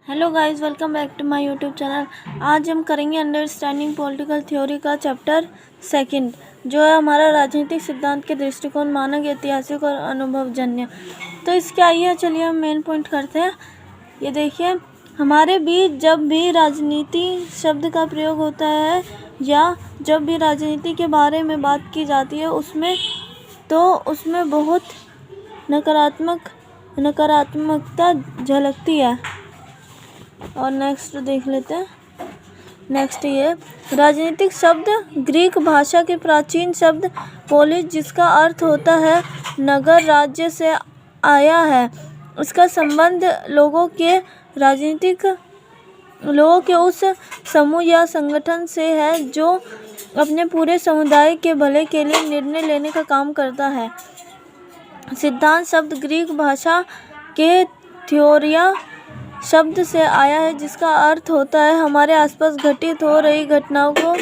Hello guys, welcome back to my YouTube channel. आज हम करेंगे अंडरस्टैंडिंग पॉलिटिकल थ्योरी का चैप्टर सेकंड, जो है हमारा राजनीतिक सिद्धांत के दृष्टिकोण, मानक, ऐतिहासिक और अनुभवजन्य। तो इसके आइए चलिए हम मेन पॉइंट करते हैं। ये देखिए, हमारे बीच जब भी राजनीति शब्द का प्रयोग होता है या जब भी राजनीति के बारे में बात की जाती है उसमें बहुत नकारात्मकता झलकती है। और नेक्स्ट देख लेते हैं। नेक्स्ट ये राजनीतिक शब्द ग्रीक भाषा के प्राचीन शब्द पोलिस, जिसका अर्थ होता है नगर, राज्य से आया है। इसका संबंध लोगों के उस समूह या संगठन से है जो अपने पूरे समुदाय के भले के लिए निर्णय लेने का काम करता है। सिद्धांत शब्द ग्रीक भाषा के थ्योरिया शब्द से आया है, जिसका अर्थ होता है हमारे आसपास घटित हो रही घटनाओं को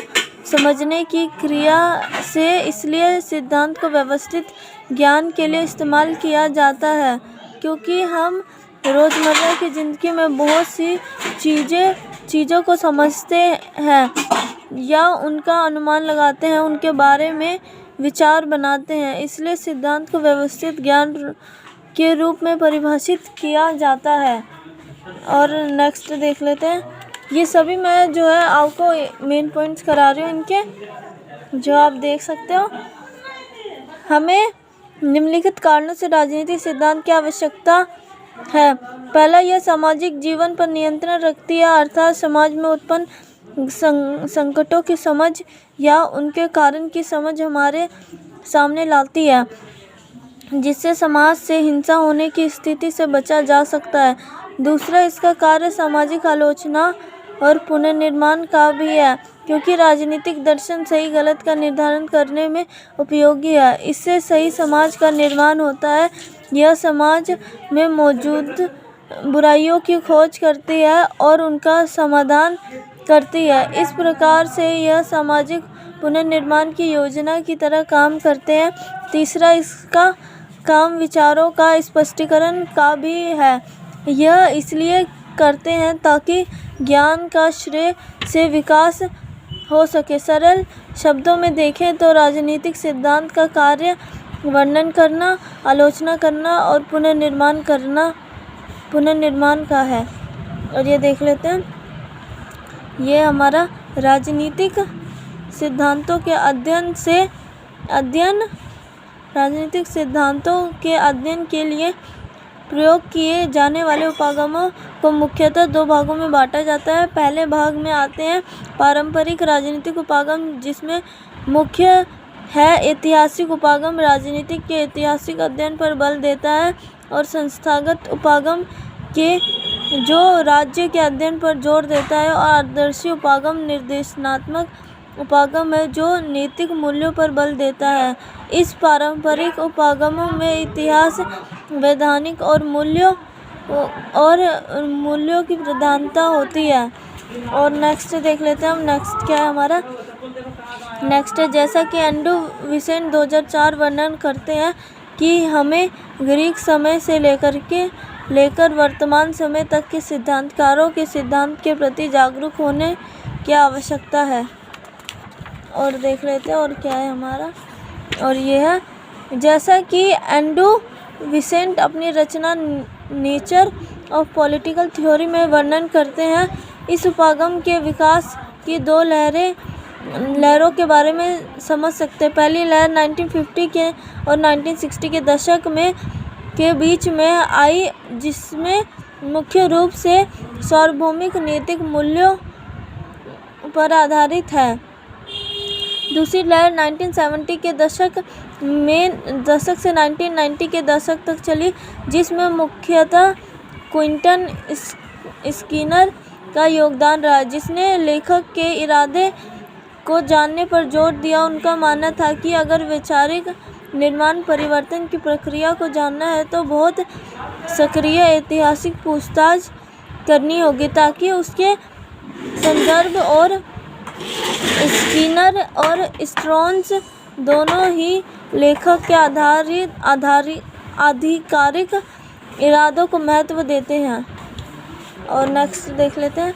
समझने की क्रिया से। इसलिए सिद्धांत को व्यवस्थित ज्ञान के लिए इस्तेमाल किया जाता है, क्योंकि हम रोज़मर्रा की ज़िंदगी में बहुत सी चीज़ों को समझते हैं या उनका अनुमान लगाते हैं, उनके बारे में विचार बनाते हैं। इसलिए सिद्धांत को व्यवस्थित ज्ञान के रूप में परिभाषित किया जाता है। और नेक्स्ट देख लेते हैं। ये सभी मैं जो है आपको मेन पॉइंट्स करा रही हूँ इनके, जो आप देख सकते हो। हमें निम्नलिखित कारणों से राजनीतिक सिद्धांत की आवश्यकता है। पहला, यह सामाजिक जीवन पर नियंत्रण रखती है, अर्थात समाज में उत्पन्न संकटों की समझ या उनके कारण की समझ हमारे सामने लाती है, जिससे समाज से हिंसा होने की स्थिति से बचा जा सकता है। दूसरा, इसका कार्य सामाजिक आलोचना और पुनर्निर्माण का भी है, क्योंकि राजनीतिक दर्शन सही गलत का निर्धारण करने में उपयोगी है। इससे सही समाज का निर्माण होता है। यह समाज में मौजूद बुराइयों की खोज करती है और उनका समाधान करती है। इस प्रकार से यह सामाजिक पुनर्निर्माण की योजना की तरह काम करते हैं। तीसरा, इसका काम विचारों का स्पष्टीकरण का भी है। यह इसलिए करते हैं ताकि ज्ञान का श्रेय से विकास हो सके। सरल शब्दों में देखें तो राजनीतिक सिद्धांत का कार्य वर्णन करना, आलोचना करना और पुनर्निर्माण का है। और ये देख लेते हैं, ये हमारा राजनीतिक सिद्धांतों के अध्ययन के लिए प्रयोग किए जाने वाले उपागमों को मुख्यतः दो भागों में बांटा जाता है। पहले भाग में आते हैं पारंपरिक राजनीतिक उपागम, जिसमें मुख्य है ऐतिहासिक उपागम, राजनीति के ऐतिहासिक अध्ययन पर बल देता है, और संस्थागत उपागम के जो राज्य के अध्ययन पर जोर देता है, और आदर्शी उपागम निर्देशनात्मक उपागम है जो नैतिक मूल्यों पर बल देता है। इस पारंपरिक उपागमों में इतिहास, वैधानिक और मूल्यों की प्रधानता होती है। और नेक्स्ट देख लेते हैं हम। नेक्स्ट क्या है हमारा? नेक्स्ट है, जैसा कि एंड्रू विसेंट 2004 वर्णन करते हैं कि हमें ग्रीक समय से लेकर वर्तमान समय तक के सिद्धांतकारों के सिद्धांत के प्रति जागरूक होने की आवश्यकता है। और देख लेते हैं और क्या है हमारा। और ये है, जैसा कि एंड्रू विसेंट अपनी रचना नेचर ऑफ पॉलिटिकल थ्योरी में वर्णन करते हैं, इस उपागम के विकास की दो लहरों के बारे में समझ सकते हैं। पहली लहर 1950 के और 1960 के दशक के बीच में आई, जिसमें मुख्य रूप से सार्वभौमिक नैतिक मूल्यों पर आधारित है। दूसरी लहर 1970 के दशक से 1990 के दशक तक चली, जिसमें मुख्यतः क्विंटन स्किनर का योगदान रहा, जिसने लेखक के इरादे को जानने पर जोर दिया। उनका मानना था कि अगर वैचारिक निर्माण परिवर्तन की प्रक्रिया को जानना है तो बहुत सक्रिय ऐतिहासिक पूछताछ करनी होगी, ताकि उसके संदर्भ और स्किनर और स्ट्रॉन्स दोनों ही लेखक के आधिकारिक इरादों को महत्व देते हैं। और नेक्स्ट देख लेते हैं।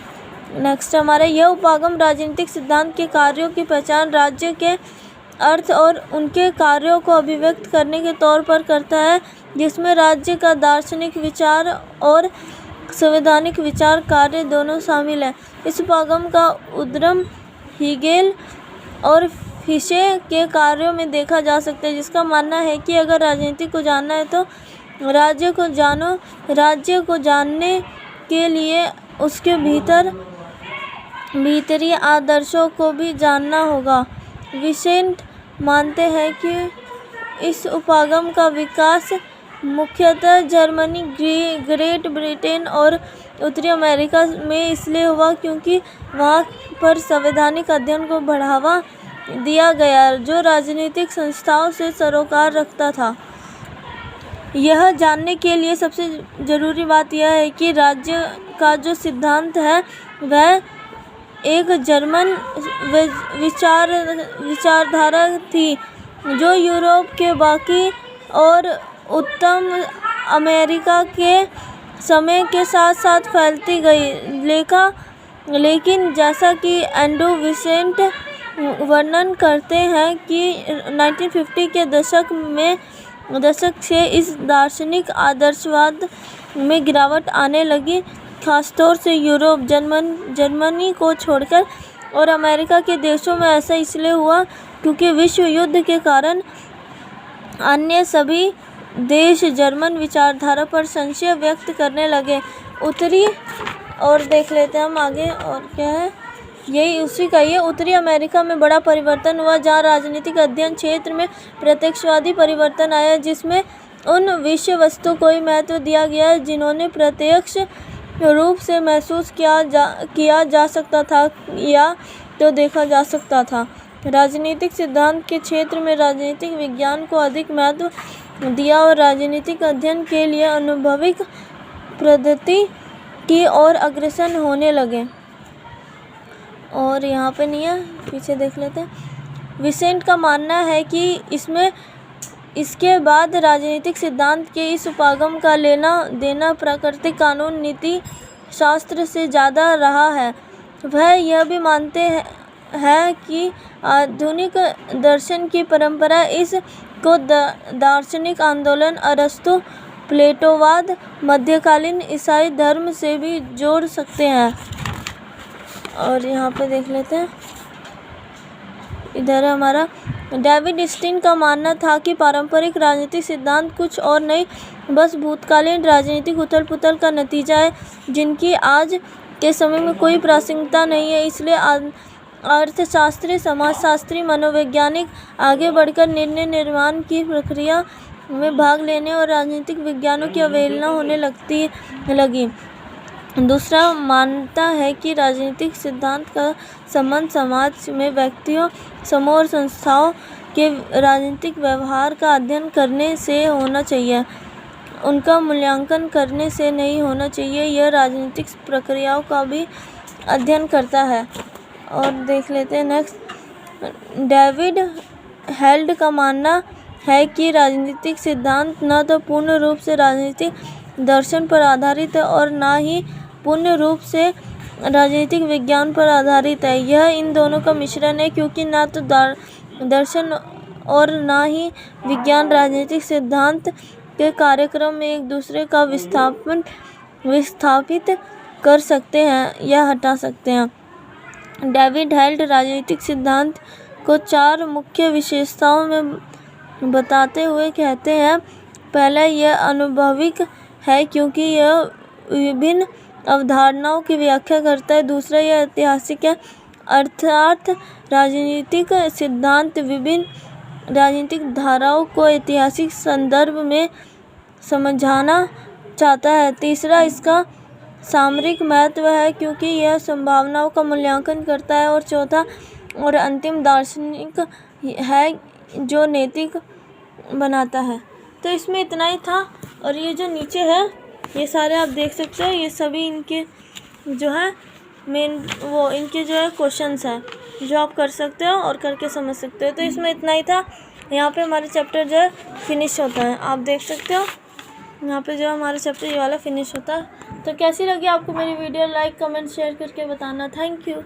नेक्स्ट हमारा यह उपागम राजनीतिक सिद्धांत के कार्यों की पहचान राज्य के अर्थ और उनके कार्यों को अभिव्यक्त करने के तौर पर करता है, जिसमें राज्य का दार्शनिक विचार और संवैधानिक विचार कार्य दोनों शामिल हैं। इस उपागम का उद्गम हीगेल और फिशे के कार्यों में देखा जा सकता है, जिसका मानना है कि अगर राजनीति को जानना है तो राज्य को जानो। राज्य को जानने के लिए उसके भीतरी आदर्शों को भी जानना होगा। विसेंट मानते हैं कि इस उपागम का विकास मुख्यतः जर्मनी, ग्रेट ब्रिटेन और उत्तरी अमेरिका में इसलिए हुआ क्योंकि वहाँ पर संवैधानिक अध्ययन को बढ़ावा दिया गया जो राजनीतिक संस्थाओं से सरोकार रखता था। यह जानने के लिए सबसे ज़रूरी बात यह है कि राज्य का जो सिद्धांत है वह एक जर्मन विचारधारा थी जो यूरोप के बाकी और उत्तर अमेरिका के समय के साथ साथ फैलती गई। लेकिन जैसा कि एंड्रू विसेंट वर्णन करते हैं कि 1950 के दशक से इस दार्शनिक आदर्शवाद में गिरावट आने लगी, खासतौर से यूरोप, जर्मनी को छोड़कर, और अमेरिका के देशों में। ऐसा इसलिए हुआ क्योंकि विश्व युद्ध के कारण अन्य सभी देश जर्मन विचारधारा पर संशय व्यक्त करने लगे। उत्तरी और देख लेते हैं हम आगे और क्या है, यही उसी का ये उत्तरी अमेरिका में बड़ा परिवर्तन हुआ जहाँ राजनीतिक अध्ययन क्षेत्र में प्रत्यक्षवादी परिवर्तन आया, जिसमें उन विषय वस्तु को ही महत्व दिया गया जिन्होंने प्रत्यक्ष रूप से महसूस किया जा सकता था या तो देखा जा सकता था। राजनीतिक सिद्धांत के क्षेत्र में राजनीतिक विज्ञान को अधिक महत्व दिया और राजनीतिक अध्ययन के लिए अनुभविक पद्धति की ओर अग्रसर होने लगे। और यहाँ पे नहीं है, पीछे देख लेते हैं। विसेंट का मानना है कि इसके बाद राजनीतिक सिद्धांत के इस उपागम का लेना देना प्राकृतिक कानून नीति शास्त्र से ज़्यादा रहा है। वह यह भी मानते हैं कि आधुनिक दर्शन की परंपरा इस को दार्शनिक आंदोलन अरस्तु, प्लेटोवाद, मध्यकालीन ईसाई धर्म से भी जोड़ सकते हैं। और यहाँ पे देख लेते हैं, इधर हमारा डेविड स्टीन का मानना था कि पारंपरिक राजनीतिक सिद्धांत कुछ और नहीं बस भूतकालीन राजनीतिक उथल पुथल का नतीजा है जिनकी आज के समय में कोई प्रासंगिकता नहीं है। इसलिए अर्थशास्त्री, समाजशास्त्री, मनोवैज्ञानिक आगे बढ़कर निर्णय निर्माण की प्रक्रिया में भाग लेने और राजनीतिक विज्ञानों की अवहेलना होने लगी। दूसरा मानता है कि राजनीतिक सिद्धांत का संबंध समाज में व्यक्तियों, समूह और संस्थाओं के राजनीतिक व्यवहार का अध्ययन करने से होना चाहिए, उनका मूल्यांकन करने से नहीं होना चाहिए। यह राजनीतिक प्रक्रियाओं का भी अध्ययन करता है। और देख लेते हैं नेक्स्ट, डेविड हेल्ड का मानना है कि राजनीतिक सिद्धांत न तो पूर्ण रूप से राजनीतिक दर्शन पर आधारित है और न ही पूर्ण रूप से राजनीतिक विज्ञान पर आधारित है। यह इन दोनों का मिश्रण है क्योंकि न तो दर्शन और न ही विज्ञान राजनीतिक सिद्धांत के कार्यक्रम में एक दूसरे का विस्थापित कर सकते हैं या हटा सकते हैं। डेविड हेल्ड राजनीतिक सिद्धांत को 4 मुख्य विशेषताओं में बताते हुए कहते हैं, पहला, यह अनुभविक है क्योंकि यह विभिन्न अवधारणाओं की व्याख्या करता है। दूसरा, यह ऐतिहासिक है अर्थात राजनीतिक सिद्धांत विभिन्न राजनीतिक धाराओं को ऐतिहासिक संदर्भ में समझाना चाहता है। तीसरा, इसका सामरिक महत्व है क्योंकि यह संभावनाओं का मूल्यांकन करता है। और चौथा और अंतिम, दार्शनिक है जो नैतिक बनाता है। तो इसमें इतना ही था। और ये जो नीचे है ये सारे आप देख सकते हो, ये सभी इनके जो है इनके जो है क्वेश्चंस हैं जो आप कर सकते हो और करके समझ सकते हो। तो इसमें इतना ही था। यहाँ पे हमारा चैप्टर जो है फिनिश होता है, आप देख सकते हो। यहाँ पे जो हमारा चैप्टर ये वाला फिनिश होता है। तो कैसी लगी आपको मेरी वीडियो, लाइक कमेंट शेयर करके बताना। Thank you.